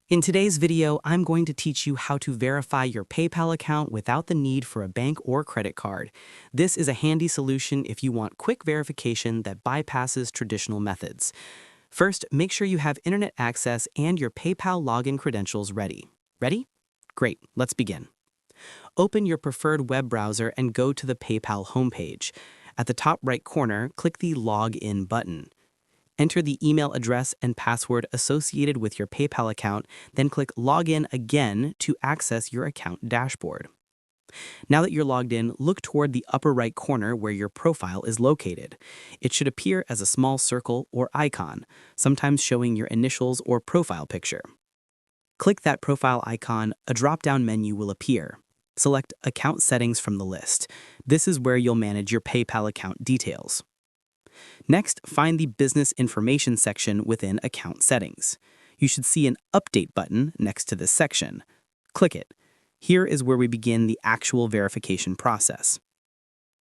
In today's video, I'm going to teach you how to verify your PayPal account without the need for a bank or credit card. This is a handy solution if you want quick verification that bypasses traditional methods. First, make sure you have internet access and your PayPal login credentials ready. Ready? Great, let's begin. Open your preferred web browser and go to the PayPal homepage. At the top right corner, click the Login button. Enter the email address and password associated with your PayPal account, then click Login again to access your account dashboard. Now that you're logged in, look toward the upper right corner where your profile is located. It should appear as a small circle or icon, sometimes showing your initials or profile picture. Click that profile icon, a drop-down menu will appear. Select Account Settings from the list. This is where you'll manage your PayPal account details. Next, find the Business Information section within Account Settings. You should see an Update button next to this section. Click it. Here is where we begin the actual verification process.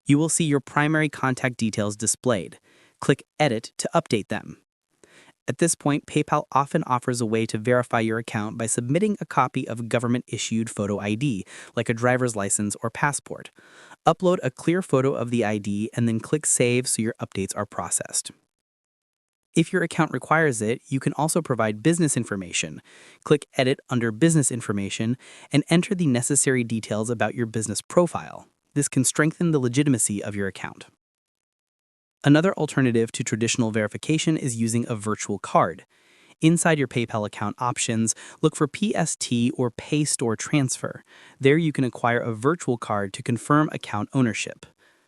You will see your primary contact details displayed. Click Edit to update them. At this point, PayPal often offers a way to verify your account by submitting a copy of government-issued photo ID, like a driver's license or passport. Upload a clear photo of the ID and then click Save so your updates are processed. If your account requires it, you can also provide business information. Click Edit under Business Information and enter the necessary details about your business profile. This can strengthen the legitimacy of your account. Another alternative to traditional verification is using a virtual card. Inside your PayPal account options, look for PST or Pay Store Transfer. There you can acquire a virtual card to confirm account ownership.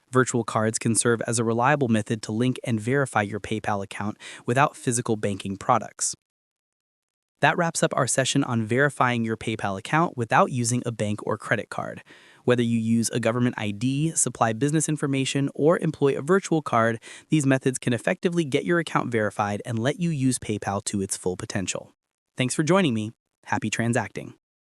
Virtual cards can serve as a reliable method to link and verify your PayPal account without physical banking products. That wraps up our session on verifying your PayPal account without using a bank or credit card. Whether you use a government ID, supply business information, or employ a virtual card, these methods can effectively get your account verified and let you use PayPal to its full potential. Thanks for joining me. Happy transacting.